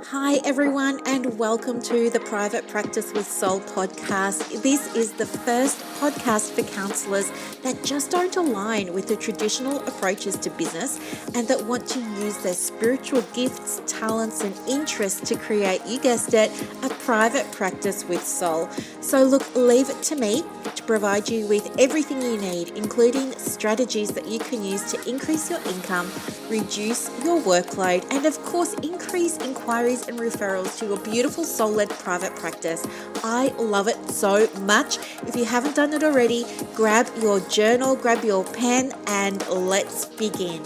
Hi, everyone, and welcome to the Private Practice with Soul podcast. This is the first podcast for counsellors that just don't align with the traditional approaches to business and that want to use their spiritual gifts, talents, and interests to create, you guessed it, a private practice with soul. So, look, leave it to me to provide you with everything you need, including strategies that you can use to increase your income, reduce your workload, and of course, increase inquiries and referrals to your beautiful soul-led private practice. I love it so much. If you haven't done it already, grab your journal, grab your pen, and let's begin.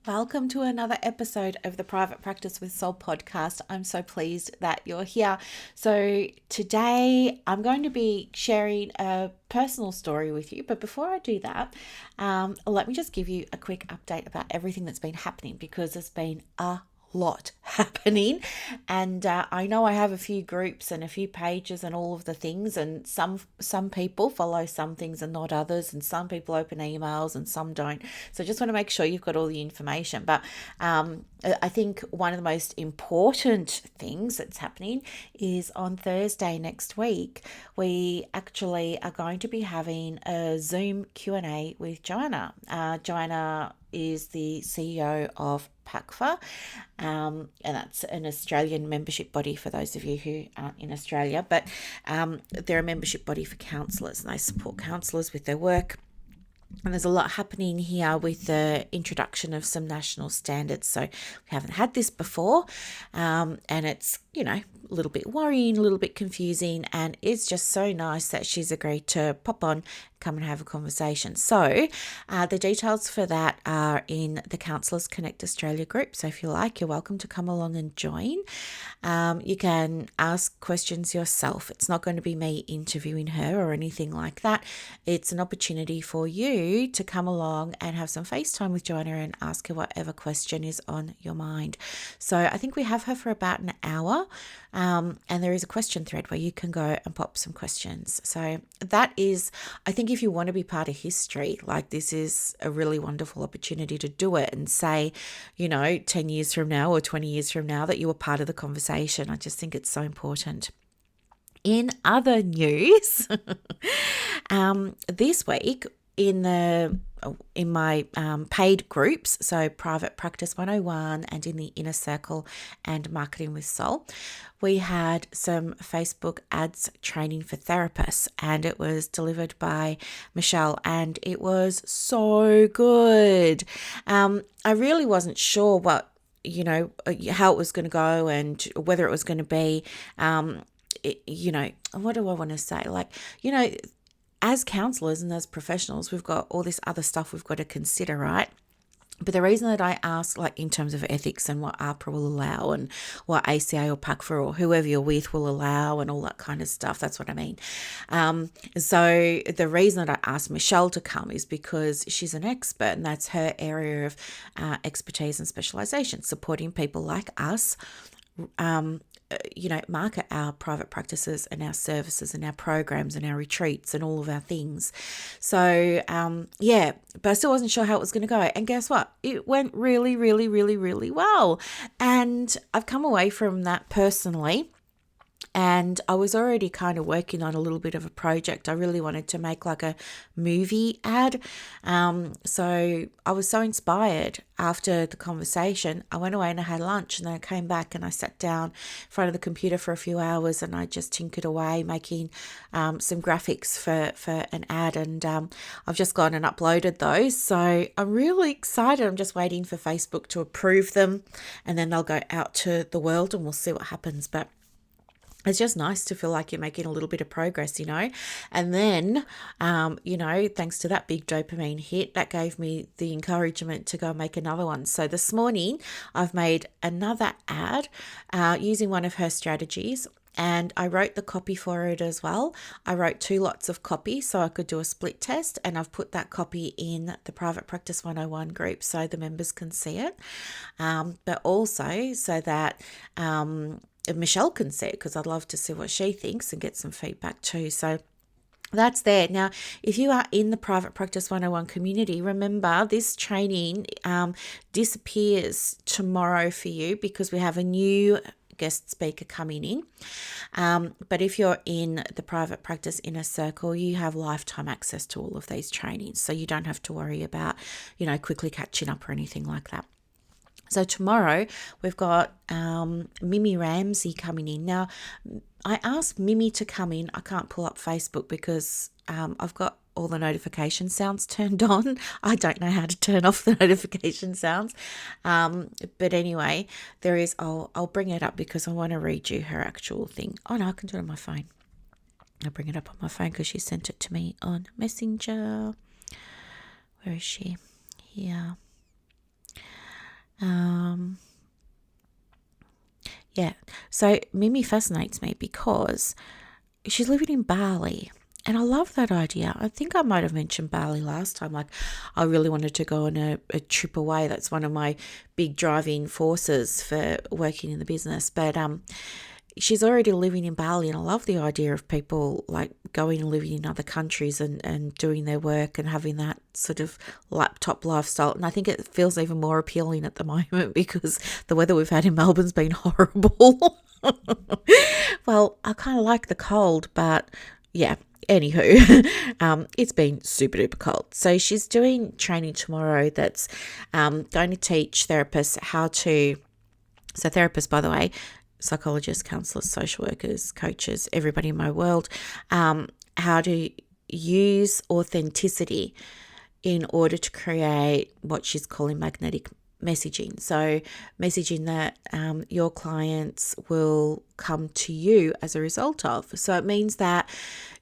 Welcome to another episode of the Private Practice with Soul podcast. I'm so pleased that you're here. So today I'm going to be sharing a personal story with you. But before I do that, let me just give you a quick update about everything that's been happening, because there's been a lot happening, and I know I have a few groups and a few pages and all of the things, and some people follow some things and not others, and some people open emails and some don't. So I just want to make sure you've got all the information. But I think one of the most important things that's happening is on Thursday next week, we actually are going to be having a Zoom Q&A with Joanna. Joanna is the CEO of PACFA, and that's an Australian membership body for those of you who aren't in Australia, but they're a membership body for counsellors, and they support counsellors with their work. And there's a lot happening here with the introduction of some national standards. So we haven't had this before, and it's, a little bit worrying, a little bit confusing, and it's just so nice that she's agreed to pop on, come and have a conversation. So the details for that are in the Counsellors Connect Australia group. So if you like, you're welcome to come along and join. You can ask questions yourself. It's not going to be me interviewing her or anything like that. It's an opportunity for you to come along and have some FaceTime with Joanna and ask her whatever question is on your mind. So I think we have her for about an hour. And there is a question thread where you can go and pop some questions. So that is, I think if you want to be part of history, like this is a really wonderful opportunity to do it and say, 10 years from now or 20 years from now that you were part of the conversation. I just think it's so important. In other news, this week in my paid groups, so Private Practice 101 and in the Inner Circle and Marketing with Soul, we had some Facebook ads training for therapists, and it was delivered by Michelle, and it was so good. I really wasn't sure how it was going to go and whether it was going to be, what do I want to say? As counselors and as professionals, we've got all this other stuff we've got to consider, right? But the reason that I ask, in terms of ethics and what APRA will allow and what ACA or PACFA or whoever you're with will allow and all that kind of stuff, that's what I mean. So the reason that I asked Michelle to come is because she's an expert, and that's her area of expertise and specialisation, supporting people like us market our private practices and our services and our programs and our retreats and all of our things. So, but I still wasn't sure how it was going to go. And guess what? It went really, really, really, really well. And I've come away from that personally. And I was already kind of working on a little bit of a project. I really wanted to make like a movie ad. So I was so inspired after the conversation. I went away and I had lunch, and then I came back and I sat down in front of the computer for a few hours, and I just tinkered away making some graphics for an ad. And I've just gone and uploaded those. So I'm really excited. I'm just waiting for Facebook to approve them, and then they'll go out to the world and we'll see what happens. But it's just nice to feel like you're making a little bit of progress, and then, thanks to that big dopamine hit, that gave me the encouragement to go and make another one. So this morning I've made another ad using one of her strategies, and I wrote the copy for it as well. I wrote 2 lots of copy so I could do a split test, and I've put that copy in the Private Practice 101 group so the members can see it, but also so that Michelle can see it, because I'd love to see what she thinks and get some feedback too. So that's there. Now, if you are in the Private Practice 101 community, remember this training disappears tomorrow for you because we have a new guest speaker coming in. But if you're in the Private Practice Inner Circle, you have lifetime access to all of these trainings. So you don't have to worry about, quickly catching up or anything like that. So tomorrow we've got Mimi Ramsey coming in. Now, I asked Mimi to come in. I can't pull up Facebook because I've got all the notification sounds turned on. I don't know how to turn off the notification sounds. But anyway, there is, I'll bring it up because I want to read you her actual thing. Oh no, I can do it on my phone. I'll bring it up on my phone because she sent it to me on Messenger. Where is she? Here. Yeah, so Mimi fascinates me because she's living in Bali, and I love that idea. I think I might have mentioned Bali last time. Like, I really wanted to go on a trip away. That's one of my big driving forces for working in the business. But she's already living in Bali, and I love the idea of people like going and living in other countries and doing their work and having that sort of laptop lifestyle. And I think it feels even more appealing at the moment because the weather we've had in Melbourne's been horrible. Well, I kind of like the cold, but yeah. Anywho, it's been super duper cold. So she's doing training tomorrow that's going to teach therapists how to. So therapists, by the way, psychologists, counsellors, social workers, coaches, everybody in my world, how to use authenticity in order to create what she's calling magnetic messaging. So messaging that your clients will come to you as a result of. So it means that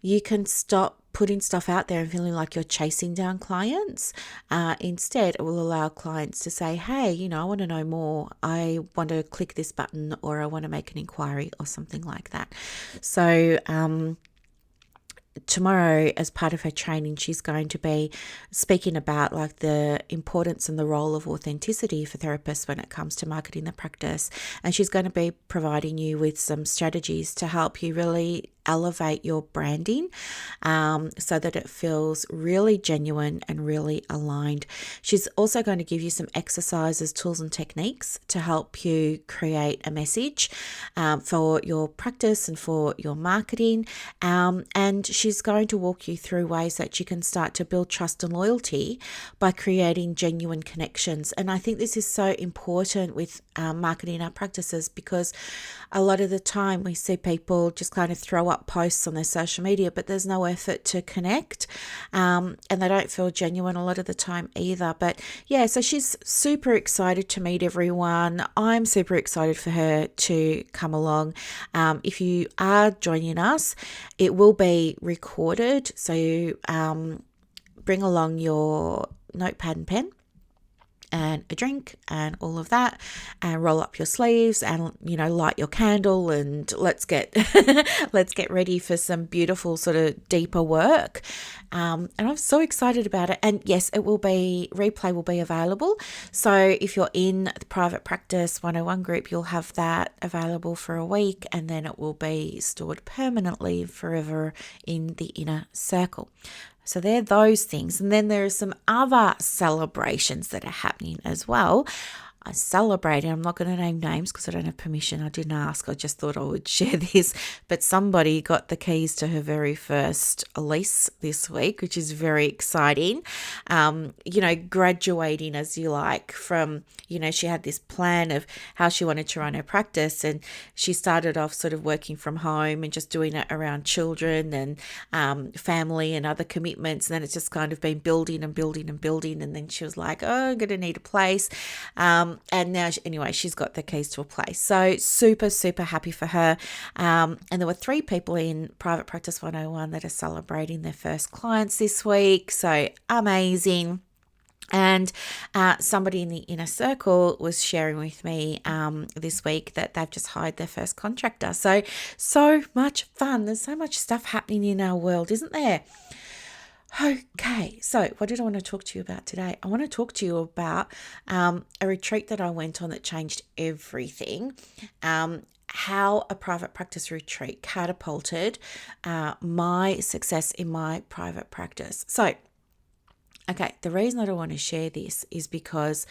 you can stop putting stuff out there and feeling like you're chasing down clients. Instead, it will allow clients to say, hey, I want to know more. I want to click this button, or I want to make an inquiry or something like that. So tomorrow, as part of her training, she's going to be speaking about like the importance and the role of authenticity for therapists when it comes to marketing the practice. And she's going to be providing you with some strategies to help you really elevate your branding so that it feels really genuine and really aligned. She's also going to give you some exercises, tools and techniques to help you create a message for your practice and for your marketing. And she's going to walk you through ways that you can start to build trust and loyalty by creating genuine connections. And I think this is so important with marketing our practices, because a lot of the time we see people just kind of throw up posts on their social media, but there's no effort to connect, and they don't feel genuine a lot of the time either. But yeah, so she's super excited to meet everyone. I'm super excited for her to come along. If you are joining us, it will be recorded, so bring along your notepad and pen and a drink and all of that, and roll up your sleeves and light your candle, and let's get let's get ready for some beautiful sort of deeper work. And I'm so excited about it. And yes, replay will be available. So if you're in the Private Practice 101 group, you'll have that available for a week, and then it will be stored permanently forever in the Inner Circle. So there are those things. And then there are some other celebrations that are happening as well. I celebrated, I'm not going to name names because I don't have permission. I didn't ask. I just thought I would share this. But somebody got the keys to her very first lease this week, which is very exciting. Graduating, as you like, from, she had this plan of how she wanted to run her practice. And she started off sort of working from home and just doing it around children and family and other commitments. And then it's just kind of been building and building and building. And then she was like, oh, I'm going to need a place. And now, she's got the keys to a place. So super, super happy for her. And there were 3 people in Private Practice 101 that are celebrating their first clients this week. So amazing. And somebody in the Inner Circle was sharing with me this week that they've just hired their first contractor. So much fun. There's so much stuff happening in our world, isn't there? Okay, so what did I want to talk to you about today? I want to talk to you about a retreat that I went on that changed everything. how a private practice retreat catapulted my success in my private practice. So, okay, the reason I don't want to share this is because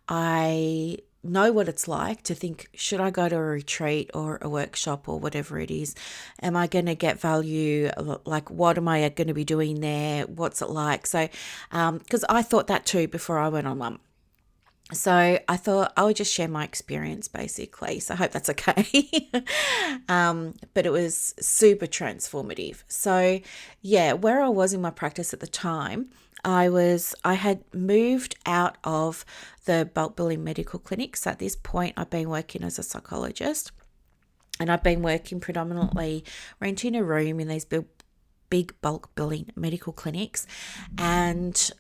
I know what it's like to think, should I go to a retreat or a workshop or whatever it is? Am I going to get value? Like, what am I going to be doing there? What's it like? So, because I thought that too before I went on one. So I thought I would just share my experience basically. So I hope that's okay. But it was super transformative. So yeah, where I was in my practice at the time, I had moved out of the bulk billing medical clinics. At this point, I've been working as a psychologist, and I've been working predominantly renting a room in these big bulk billing medical clinics. And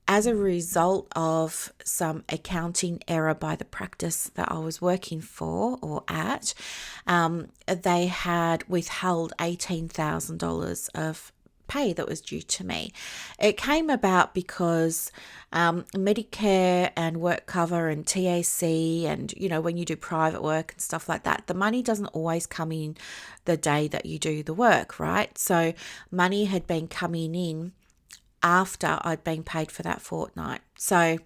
as a result of some accounting error by the practice that I was working for or at, they had withheld $18,000 of pay that was due to me. It came about because Medicare and work cover and TAC and, when you do private work and stuff like that, the money doesn't always come in the day that you do the work, right? So money had been coming in after I'd been paid for that fortnight. So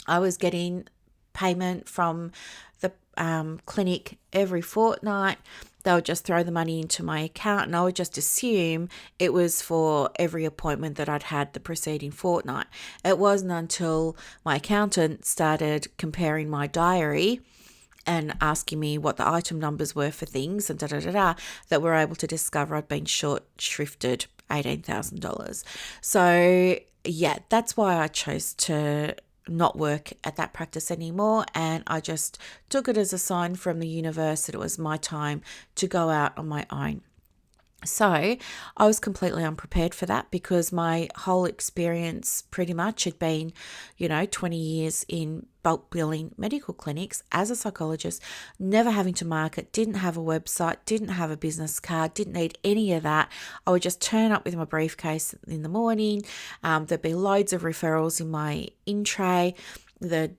I was getting payment from the clinic every fortnight. They would just throw the money into my account, and I would just assume it was for every appointment that I'd had the preceding fortnight. It wasn't until my accountant started comparing my diary and asking me what the item numbers were for things and that we're able to discover I'd been short shrifted $18,000. So yeah, that's why I chose to not work at that practice anymore, and I just took it as a sign from the universe that it was my time to go out on my own. So I was completely unprepared for that because my whole experience pretty much had been, 20 years in bulk billing medical clinics as a psychologist, never having to market, didn't have a website, didn't have a business card, didn't need any of that. I would just turn up with my briefcase in the morning. There'd be loads of referrals in my in-tray. The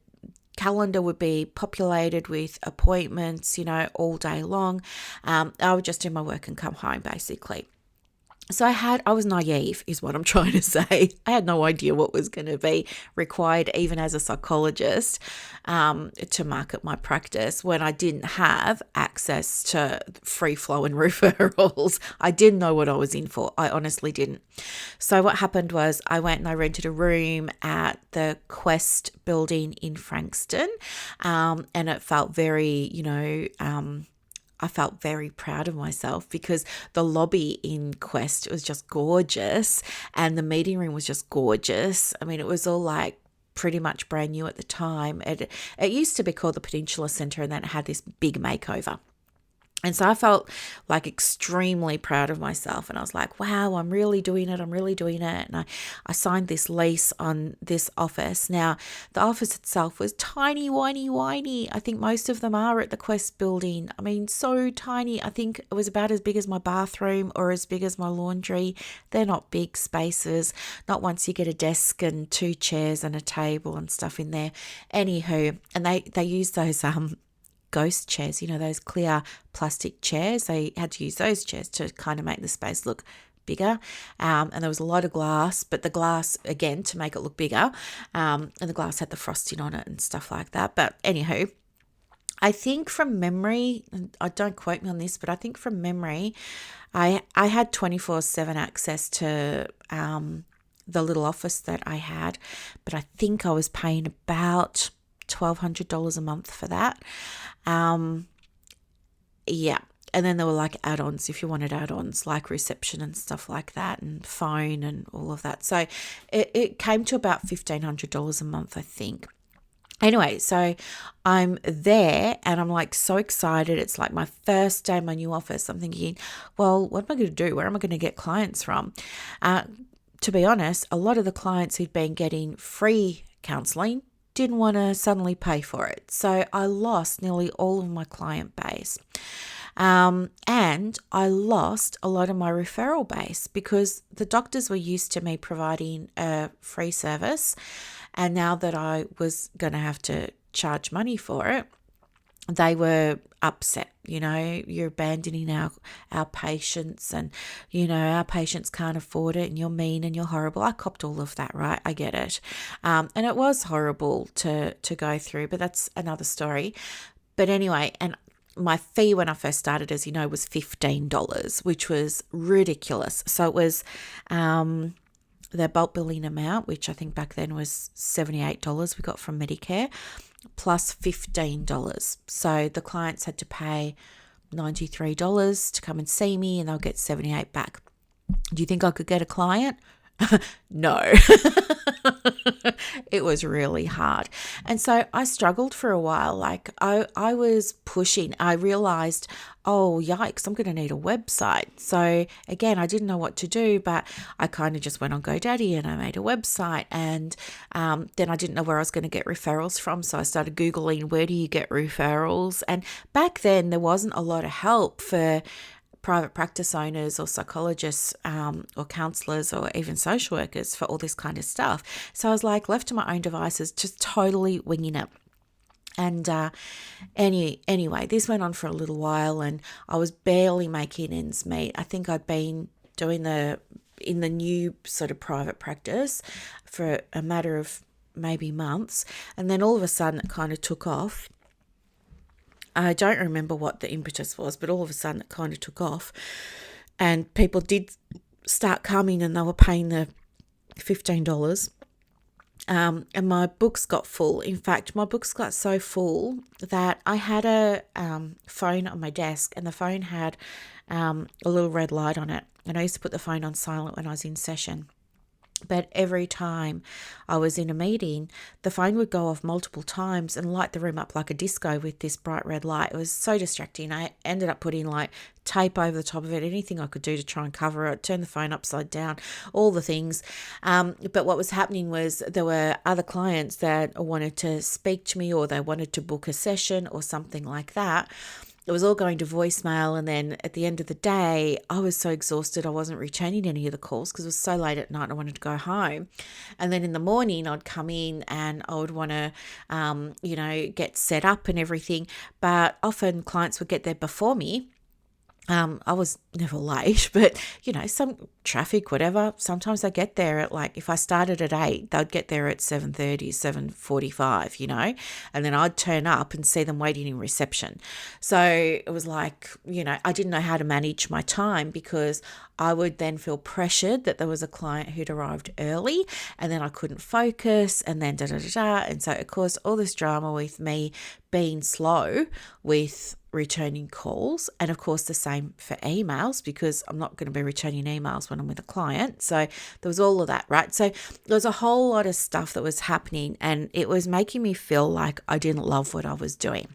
calendar would be populated with appointments, all day long. I would just do my work and come home basically. So I was naive is what I'm trying to say. I had no idea what was going to be required even as a psychologist to market my practice when I didn't have access to free flowing referrals. I didn't know what I was in for. I honestly didn't. So what happened was I went and I rented a room at the Quest building in Frankston, and it felt very, I felt very proud of myself because the lobby in Quest was just gorgeous and the meeting room was just gorgeous. I mean, it was all like pretty much brand new at the time. It used to be called the Peninsula Centre, and then it had this big makeover. And so I felt like extremely proud of myself, and I was like, wow, I'm really doing it. And I signed this lease on this office. Now, the office itself was tiny, whiny. I think most of them are at the Quest building. I mean, so tiny. I think it was about as big as my bathroom or as big as my laundry. They're not big spaces, not once you get a desk and 2 chairs and a table and stuff in there. Anywho, and they use those ghost chairs, those clear plastic chairs. They had to use those chairs to kind of make the space look bigger. And there was a lot of glass, but the glass, again, to make it look bigger. And the glass had the frosting on it and stuff like that. But anywho, I think from memory, and I don't quote me on this, but I think from memory, I had 24/7 access to the little office that I had, but I think I was paying about $1,200 a month for that. Yeah. And then there were like add-ons if you wanted add-ons like reception and stuff like that and phone and all of that. So it came to about $1,500 a month, I think. Anyway, so I'm there and I'm like so excited. It's like my first day in my new office. I'm thinking, well, what am I going to do? Where am I going to get clients from? To be honest, a lot of the clients who'd been getting free counselling didn't want to suddenly pay for it. So I lost nearly all of my client base. And I lost a lot of my referral base because the doctors were used to me providing a free service. And now that I was going to have to charge money for it, they were upset. You're abandoning our patients, and our patients can't afford it, and you're mean and you're horrible. I copped all of that, right? I get it. And it was horrible to go through, but that's another story. But anyway, and my fee when I first started, as you know, was $15, which was ridiculous. So it was the bulk billing amount, which I think back then was $78 we got from Medicare, plus $15. So the clients had to pay $93 to come and see me, and they'll get $78 back. Do you think I could get a client? No. It was really hard. And so I struggled for a while. Like I was pushing. I realized, oh, yikes, I'm going to need a website. So again, I didn't know what to do, but I kind of just went on GoDaddy and I made a website. And then I didn't know where I was going to get referrals from. So I started Googling, where do you get referrals? And back then there wasn't a lot of help for private practice owners or psychologists or counsellors or even social workers for all this kind of stuff. So I was like left to my own devices, just totally winging it. And anyway, this went on for a little while, and I was barely making ends meet. I think I'd been doing in the new sort of private practice for a matter of maybe months, and then all of a sudden it kind of took off. I don't remember what the impetus was, but all of a sudden it kind of took off, and people did start coming, and they were paying the $15. And my books got full. In fact, my books got so full that I had a phone on my desk, and the phone had a little red light on it. And I used to put the phone on silent when I was in session. But every time I was in a meeting, the phone would go off multiple times and light the room up like a disco with this bright red light. It was so distracting. I ended up putting like tape over the top of it, anything I could do to try and cover it, turn the phone upside down, all the things. But what was happening was there were other clients that wanted to speak to me, or they wanted to book a session or something like that. It was all going to voicemail, and then at the end of the day, I was so exhausted I wasn't returning any of the calls because it was so late at night and I wanted to go home. And then in the morning, I'd come in and I would want to, get set up and everything. But often clients would get there before me. I was never late, but some traffic, whatever. Sometimes I get there at if I started at 8, they'd get there at 7:30, 7:45, and then I'd turn up and see them waiting in reception. So it was I didn't know how to manage my time, because I would then feel pressured that there was a client who'd arrived early, and then I couldn't focus, and then and so it caused all this drama with me being slow with returning calls, and of course the same for emails, because I'm not going to be returning emails when I'm with a client. So there was all of that, right? So there was a whole lot of stuff that was happening, and it was making me feel like I didn't love what I was doing.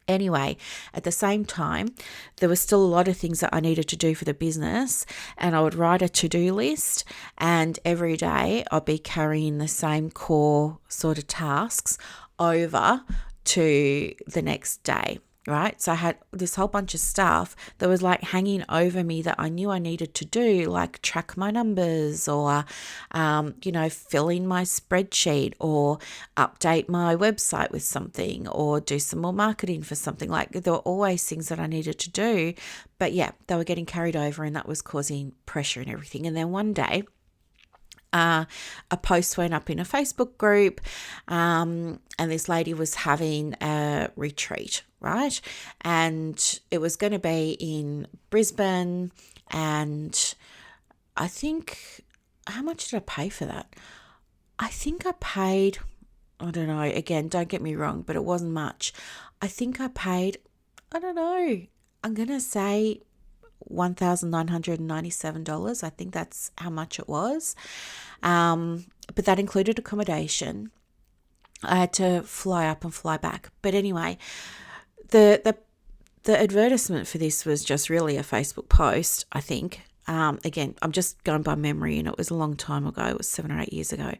Anyway, at the same time, there was still a lot of things that I needed to do for the business, and I would write a to-do list, and every day I'd be carrying the same core sort of tasks over to the next day. Right. So I had this whole bunch of stuff that was hanging over me that I knew I needed to do, like track my numbers, or, fill in my spreadsheet, or update my website with something, or do some more marketing for something. There were always things that I needed to do. But yeah, they were getting carried over, and that was causing pressure and everything. And then one day, a post went up in a Facebook group, and this lady was having a retreat, right? And it was going to be in Brisbane, and I think, how much did I pay for that? I think I paid, I don't know, again, don't get me wrong, but it wasn't much. I think I paid, I don't know, I'm going to say $1,997. I think that's how much it was. But that included accommodation. I had to fly up and fly back. But anyway, the advertisement for this was just really a Facebook post, I think. Again, I'm just going by memory, and it was a long time ago. It was 7 or 8 years ago.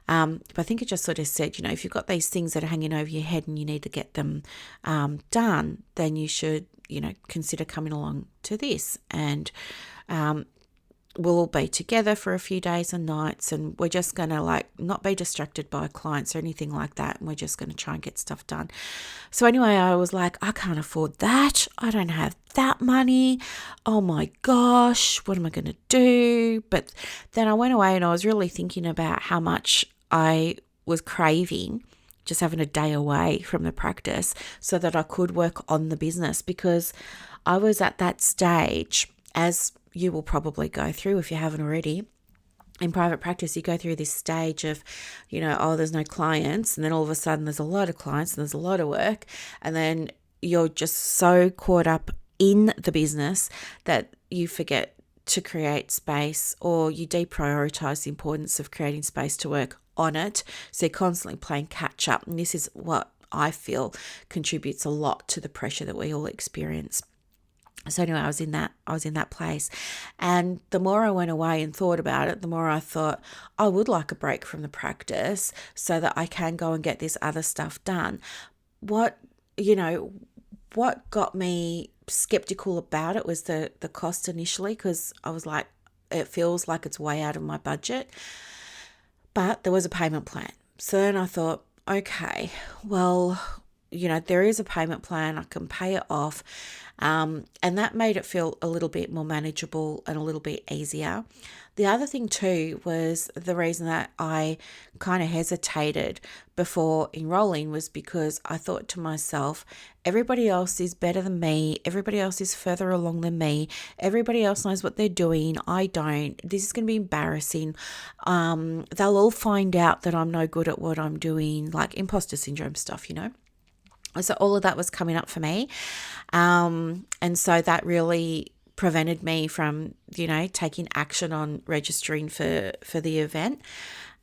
But I think it just sort of said, if you've got these things that are hanging over your head and you need to get them done, then you should, consider coming along to this. And we'll all be together for a few days and nights, and we're just going to like not be distracted by clients or anything like that, and we're just going to try and get stuff done. So anyway, I was like, I can't afford that. I don't have that money. Oh my gosh, what am I going to do? But then I went away and I was really thinking about how much I was craving just having a day away from the practice so that I could work on the business, because I was at that stage, as you will probably go through if you haven't already. In private practice, you go through this stage of, oh, there's no clients. And then all of a sudden there's a lot of clients and there's a lot of work. And then you're just so caught up in the business that you forget to create space, or you deprioritize the importance of creating space to work on it. So you're constantly playing catch up. And this is what I feel contributes a lot to the pressure that we all experience. So anyway, I was in that place. And the more I went away and thought about it, the more I thought I would like a break from the practice so that I can go and get this other stuff done. What got me skeptical about it was the cost initially, because I was like, it feels like it's way out of my budget. But there was a payment plan. So then I thought, okay, well, there is a payment plan. I can pay it off. And that made it feel a little bit more manageable and a little bit easier. The other thing too was the reason that I kind of hesitated before enrolling was because I thought to myself, everybody else is better than me. Everybody else is further along than me. Everybody else knows what they're doing. I don't. This is going to be embarrassing. They'll all find out that I'm no good at what I'm doing, like imposter syndrome stuff, So all of that was coming up for me. And so that really prevented me from, taking action on registering for the event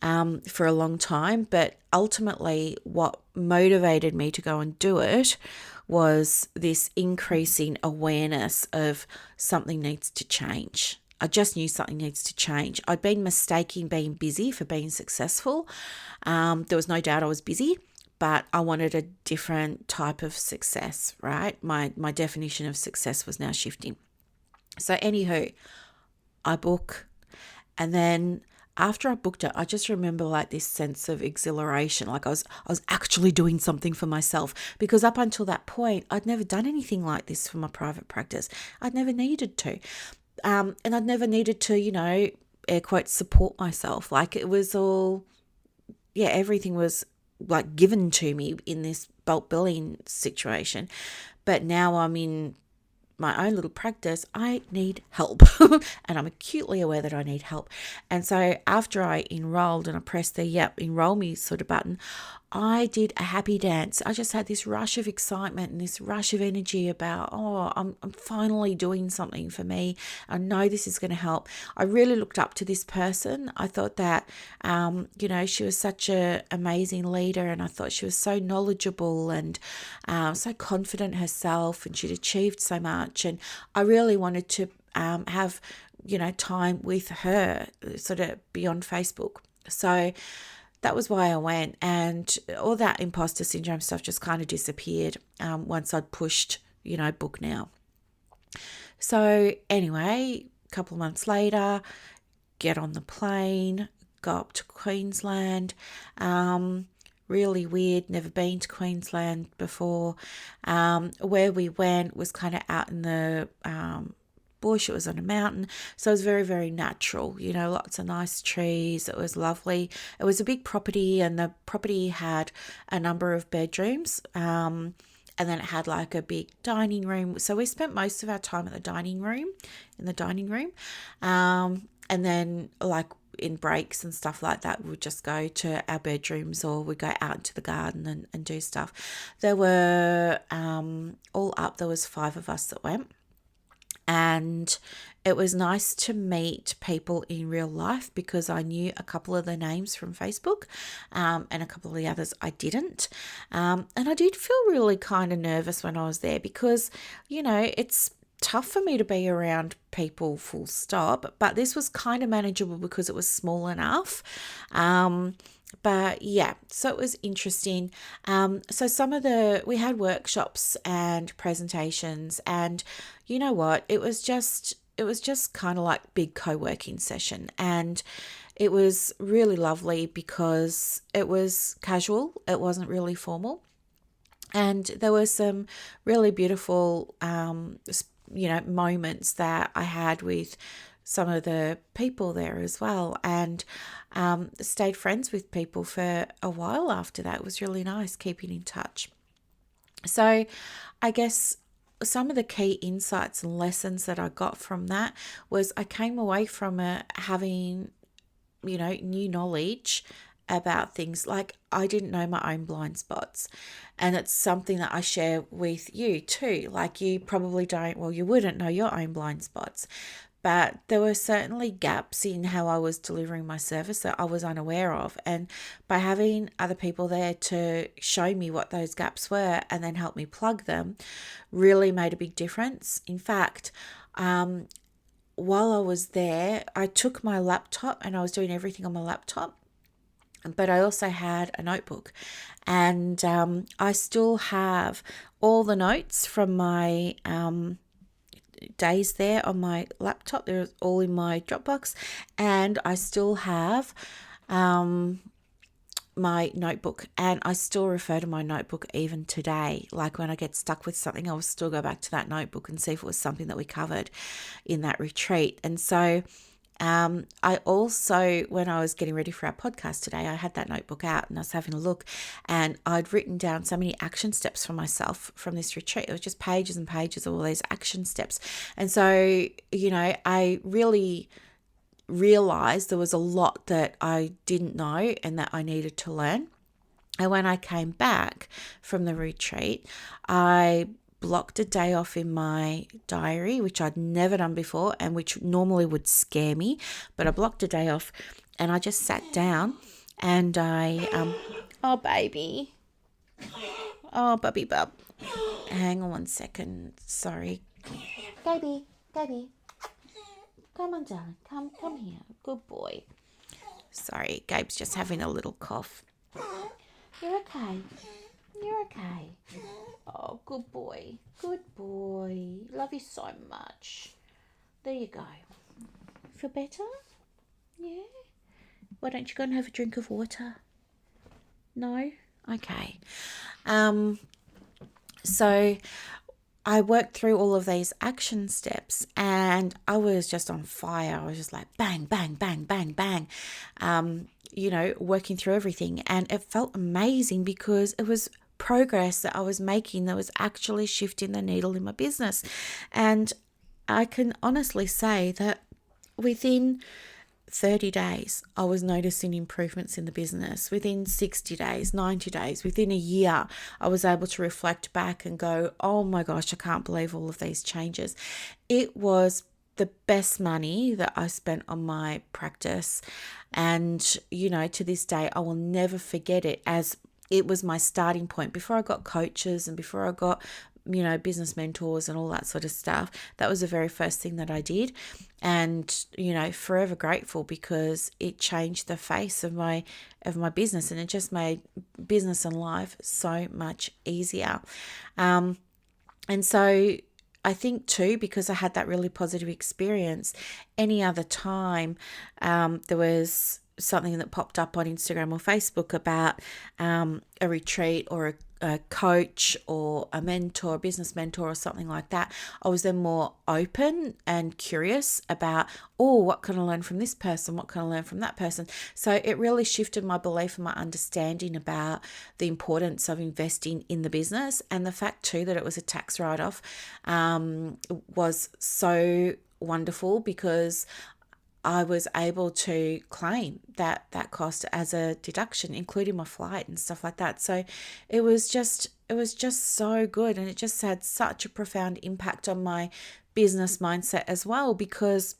for a long time. But ultimately what motivated me to go and do it was this increasing awareness of something needs to change. I just knew something needs to change. I'd been mistaking being busy for being successful. There was no doubt I was busy, but I wanted a different type of success, right? My definition of success was now shifting. So anywho, I book, and then after I booked it, I just remember like this sense of exhilaration, like I was actually doing something for myself, because up until that point, I'd never done anything like this for my private practice. I'd never needed to. And I'd never needed to, air quotes, support myself. Like it was all, everything was like given to me in this bulk billing situation. But now I'm in my own little practice, I need help. And I'm acutely aware that I need help. And so after I enrolled and I pressed the enroll me sort of button, I did a happy dance. I just had this rush of excitement and this rush of energy about, I'm finally doing something for me. I know this is going to help. I really looked up to this person. I thought that, she was such an amazing leader, and I thought she was so knowledgeable and so confident herself, and she'd achieved so much. And I really wanted to have, time with her sort of beyond Facebook. So that was why I went, and all that imposter syndrome stuff just kind of disappeared once I'd pushed, book now. So anyway, a couple of months later, get on the plane, go up to Queensland. Really weird, never been to Queensland before. Where we went was kind of out in the bush. It was on a mountain, so it was very, very natural, lots of nice trees. It was lovely. It was a big property, and the property had a number of bedrooms, and then it had like a big dining room. So we spent most of our time in the dining room, and then like in breaks and stuff like that, we'd just go to our bedrooms, or we'd go out into the garden and do stuff. There were all up, there was 5 of us that went. And it was nice to meet people in real life, because I knew a couple of the names from Facebook, and a couple of the others I didn't. And I did feel really kind of nervous when I was there, because, it's tough for me to be around people full stop, but this was kind of manageable because it was small enough. But yeah, so it was interesting. So we had workshops and presentations, and you know what? It was just just kind of like big co-working session, and it was really lovely because it was casual, it wasn't really formal, and there were some really beautiful moments that I had with some of the people there as well, and stayed friends with people for a while after that. It was really nice keeping in touch. So I guess some of the key insights and lessons that I got from that was I came away from it having, new knowledge about things. Like, I didn't know my own blind spots. And it's something that I share with you too. Like, you probably don't, well, you wouldn't know your own blind spots. But there were certainly gaps in how I was delivering my service that I was unaware of. And by having other people there to show me what those gaps were and then help me plug them really made a big difference. In fact, while I was there, I took my laptop and I was doing everything on my laptop, but I also had a notebook, and I still have all the notes from my days there on my laptop. They're all in my Dropbox, and I still have my notebook, and I still refer to my notebook even today. Like, when I get stuck with something, I will still go back to that notebook and see if it was something that we covered in that retreat. And so I also, when I was getting ready for our podcast today, I had that notebook out and I was having a look, and I'd written down so many action steps for myself from this retreat. It was just pages and pages of all these action steps. And so, I really realized there was a lot that I didn't know and that I needed to learn. And when I came back from the retreat, I blocked a day off in my diary, which I'd never done before and which normally would scare me. But I blocked a day off and I just sat down and I, oh, baby. Oh, bubby bub. Hang on 1 second. Sorry. Baby. Come on, darling. Come here. Good boy. Sorry, Gabe's just having a little cough. You're okay. Oh, good boy. Love you so much. There you go. Feel better? Yeah? Why don't you go and have a drink of water? No? Okay. So I worked through all of these action steps and I was just on fire. I was just like bang, bang, bang, bang, bang, working through everything. And it felt amazing because it was progress that I was making that was actually shifting the needle in my business. And I can honestly say that within 30 days, I was noticing improvements in the business. Within 60 days, 90 days, within a year, I was able to reflect back and go, oh my gosh, I can't believe all of these changes. It was the best money that I spent on my practice. And, to this day, I will never forget it, as it was my starting point before I got coaches and before I got business mentors and all that sort of stuff. That was the very first thing that I did. And, forever grateful because it changed the face of my business, and it just made business and life so much easier. And so I think too, because I had that really positive experience, any other time there was something that popped up on Instagram or Facebook about a retreat or a coach or a mentor, a business mentor or something like that, I was then more open and curious about, what can I learn from this person? What can I learn from that person? So it really shifted my belief and my understanding about the importance of investing in the business, and the fact too that it was a tax write-off was so wonderful because I was able to claim that cost as a deduction, including my flight and stuff like that. So it was just so good, and it just had such a profound impact on my business mindset as well, because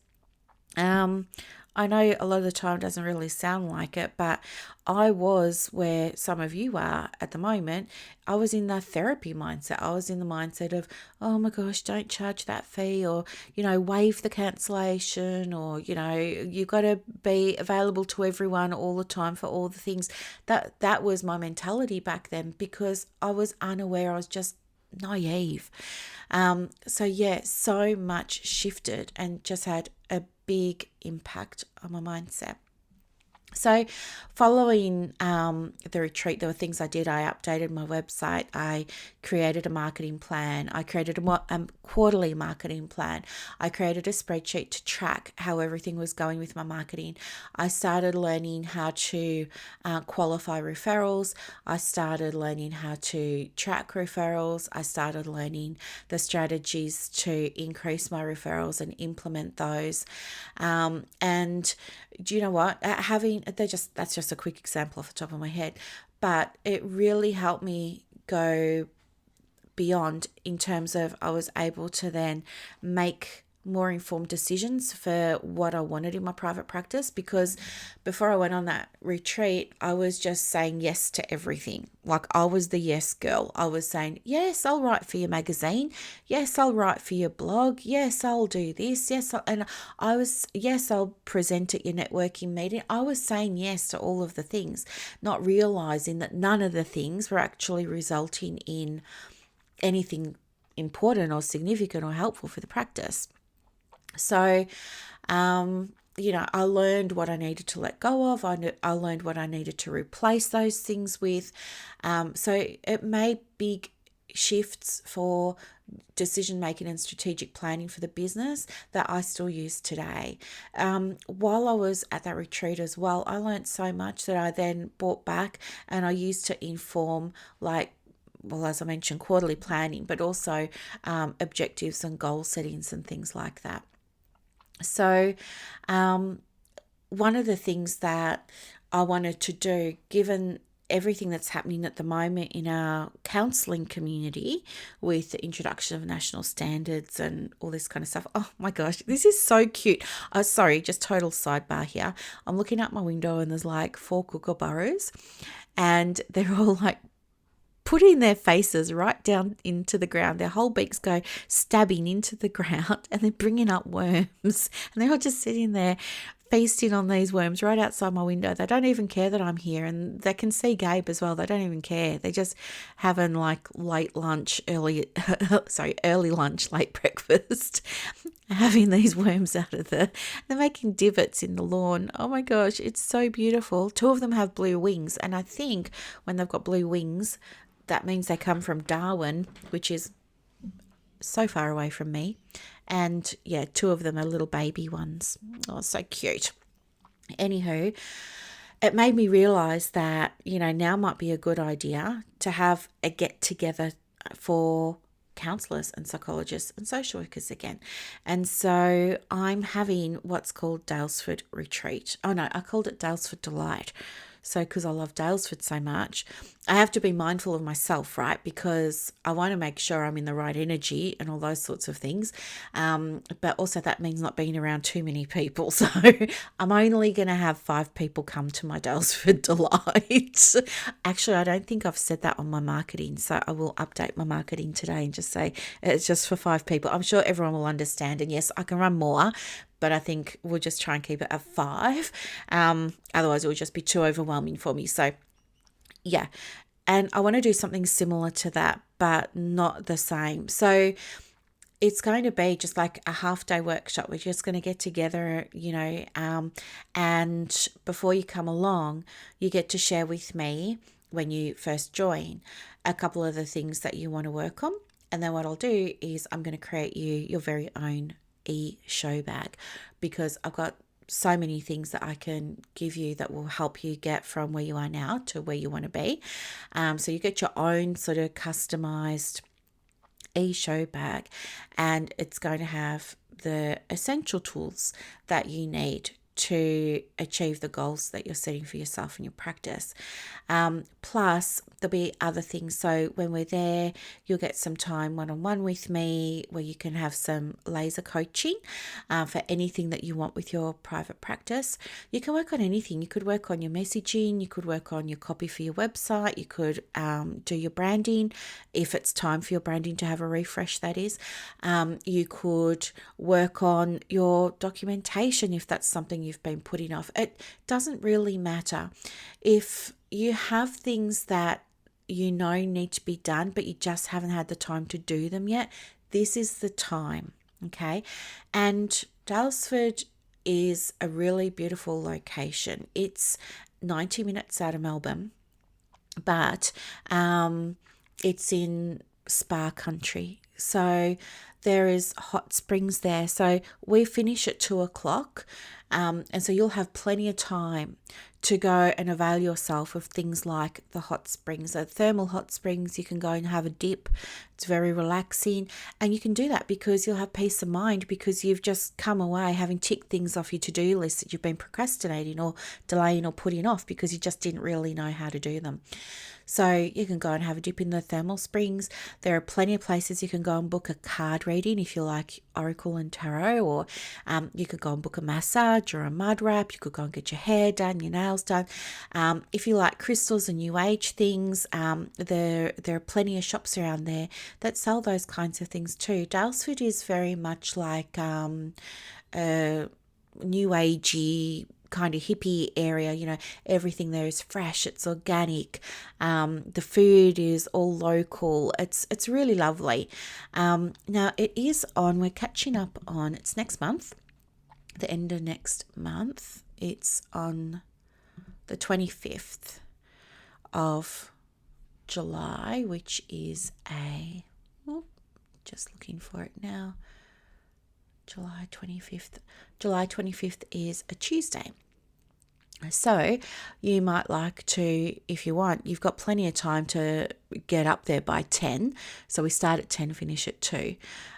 I know a lot of the time it doesn't really sound like it, but I was where some of you are at the moment. I was in the therapy mindset. I was in the mindset of, oh my gosh, don't charge that fee, or, waive the cancellation, or, you've got to be available to everyone all the time for all the things. That was my mentality back then, because I was unaware. I was just naive. So yeah, so much shifted and just had a big impact on my mindset. So, following the retreat, there were things I did. I updated my website. I created a marketing plan. I created a quarterly marketing plan. I created a spreadsheet to track how everything was going with my marketing. I started learning how to qualify referrals. I started learning how to track referrals. I started learning the strategies to increase my referrals and implement those. And do you know what? That's just a quick example off the top of my head, but it really helped me go beyond in terms of I was able to then make more informed decisions for what I wanted in my private practice, because before I went on that retreat, I was just saying yes to everything. Like, I was the yes girl. I was saying, yes, I'll write for your magazine. Yes, I'll write for your blog. Yes, I'll do this. Yes, I'll present at your networking meeting. I was saying yes to all of the things, not realizing that none of the things were actually resulting in anything important or significant or helpful for the practice. So, I learned what I needed to let go of. I learned what I needed to replace those things with. So it made big shifts for decision making and strategic planning for the business that I still use today. While I was at that retreat as well, I learned so much that I then brought back and I used to inform, as I mentioned, quarterly planning, but also objectives and goal settings and things like that. So, one of the things that I wanted to do, given everything that's happening at the moment in our counselling community with the introduction of national standards and all this kind of stuff. Oh my gosh, this is so cute. Sorry, just total sidebar here. I'm looking out my window and there's like 4 kookaburras and they're all like putting their faces right down into the ground. Their whole beaks go stabbing into the ground and they're bringing up worms. And they're all just sitting there feasting on these worms right outside my window. They don't even care that I'm here, and they can see Gabe as well. They don't even care. They're just having like early lunch, late breakfast, having these worms they're making divots in the lawn. Oh my gosh, it's so beautiful. 2 of them have blue wings, and I think when they've got blue wings, that means they come from Darwin, which is so far away from me. And yeah, 2 of them are little baby ones. Oh, so cute. Anywho, it made me realize that, now might be a good idea to have a get together for counselors and psychologists and social workers again. And so I'm having what's called Daylesford Retreat. Oh no, I called it Daylesford Delight. So because I love Daylesford so much, I have to be mindful of myself, right? Because I want to make sure I'm in the right energy and all those sorts of things. But also that means not being around too many people. So I'm only going to have 5 people come to my Daylesford Delight. Actually, I don't think I've said that on my marketing. So I will update my marketing today and just say it's just for 5 people. I'm sure everyone will understand. And yes, I can run more, but I think we'll just try and keep it at 5. Otherwise, it will just be too overwhelming for me. So, yeah. And I want to do something similar to that, but not the same. So, it's going to be just like a half-day workshop. We're just going to get together, and before you come along, you get to share with me when you first join a couple of the things that you want to work on. And then what I'll do is I'm going to create you your very own show bag, because I've got so many things that I can give you that will help you get from where you are now to where you want to be. So you get your own sort of customized show bag, and it's going to have the essential tools that you need to achieve the goals that you're setting for yourself in your practice. Plus, there'll be other things. So when we're there, you'll get some time one-on-one with me where you can have some laser coaching for anything that you want with your private practice. You can work on anything. You could work on your messaging. You could work on your copy for your website. You could do your branding if it's time for your branding to have a refresh, that is. You could work on your documentation if that's something you've been putting off. It doesn't really matter. If you have things that you know need to be done, but you just haven't had the time to do them yet, this is the time, okay? And Daylesford is a really beautiful location. It's 90 minutes out of Melbourne, but it's in spa country. So there is hot springs there. So we finish at 2 o'clock. And so you'll have plenty of time to go and avail yourself of things like the hot springs, the thermal hot springs. You can go and have a dip. It's very relaxing. And you can do that because you'll have peace of mind because you've just come away having ticked things off your to-do list that you've been procrastinating or delaying or putting off because you just didn't really know how to do them. So you can go and have a dip in the thermal springs. There are plenty of places you can go and book a card reading if you like Oracle and Tarot, or you could go and book a massage or a mud wrap. You could go and get your hair done, your nails done. If you like crystals and new age things, there are plenty of shops around there that sell those kinds of things too. Daylesford is very much like a new agey kind of hippie area. You know, everything there is fresh, it's organic, the food is all local. It's really lovely. Now it is on, we're catching up on, it's next month, the end of next month. It's on the 25th of July, which is just looking for it now, July 25th. July 25th is a Tuesday. So you might like to, if you want, you've got plenty of time to get up there by 10. So we start at 10, finish at 2.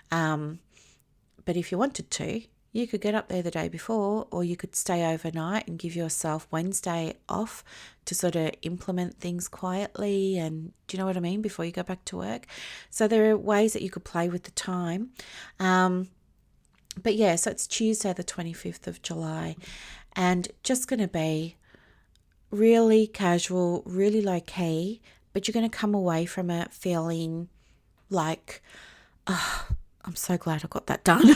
But if you wanted to, you could get up there the day before, or you could stay overnight and give yourself Wednesday off to sort of implement things quietly. And do you know what I mean? Before you go back to work. So there are ways that you could play with the time. But yeah, so it's Tuesday, the 25th of July, and just going to be really casual, really low key, but you're going to come away from it feeling like, oh, I'm so glad I got that done.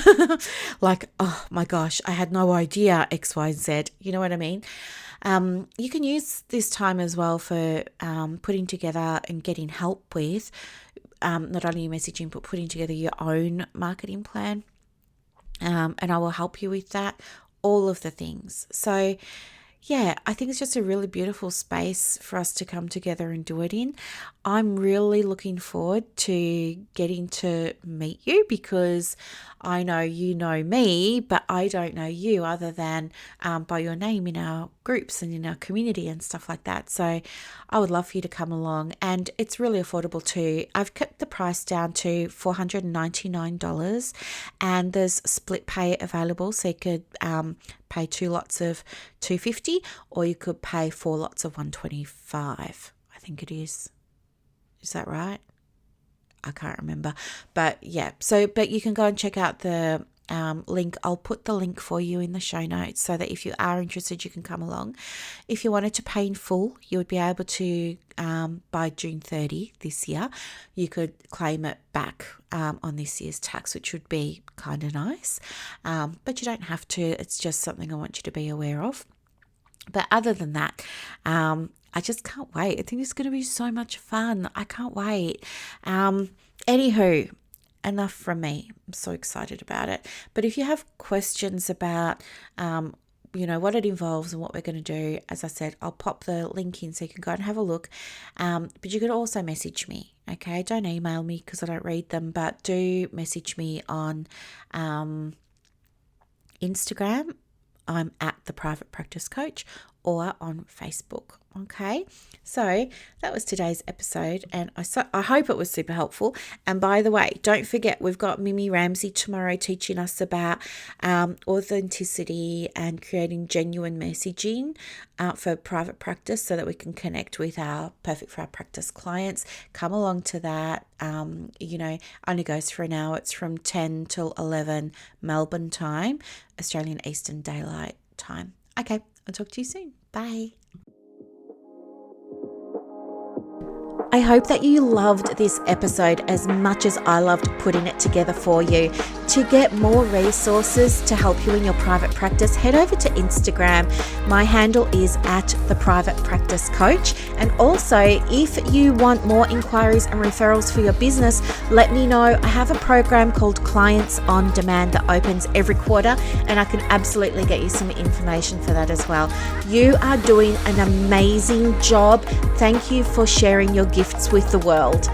Like, oh my gosh, I had no idea X, Y, Z. You know what I mean? You can use this time as well for putting together and getting help with not only your messaging, but putting together your own marketing plan. And I will help you with that, all of the things. So yeah, I think it's just a really beautiful space for us to come together and do it in. I'm really looking forward to getting to meet you because I know you know me, but I don't know you other than by your name in our groups and in our community and stuff like that. So I would love for you to come along, and it's really affordable too. I've kept the price down to $499, and there's split pay available, so you could pay 2 lots of $250, or you could pay 4 lots of $125. I think it is. Is that right? I can't remember. But yeah, but you can go and check out the link. I'll put the link for you in the show notes so that if you are interested, you can come along. If you wanted to pay in full, you would be able to, by June 30 this year, you could claim it back on this year's tax, which would be kind of nice. But you don't have to. It's just something I want you to be aware of. But other than that, I just can't wait. I think it's going to be so much fun. I can't wait. Anywho, enough from me. I'm so excited about it. But if you have questions about, what it involves and what we're going to do, as I said, I'll pop the link in so you can go and have a look. But you can also message me, okay? Don't email me because I don't read them, but do message me on Instagram. I'm at the Private Practice Coach, or on Facebook. Okay, so that was today's episode, and I hope it was super helpful. And by the way, don't forget, we've got Mimi Ramsey tomorrow teaching us about authenticity and creating genuine messaging for private practice so that we can connect with our Perfect for Our Practice clients. Come along to that. Only goes for an hour. It's from 10 till 11 Melbourne time, Australian Eastern Daylight Time. Okay, I'll talk to you soon. Bye. I hope that you loved this episode as much as I loved putting it together for you. To get more resources to help you in your private practice, head over to Instagram. My handle is @theprivatepracticecoach. And also, if you want more inquiries and referrals for your business, let me know. I have a program called Clients on Demand that opens every quarter, and I can absolutely get you some information for that as well. You are doing an amazing job. Thank you for sharing your gifts with the world.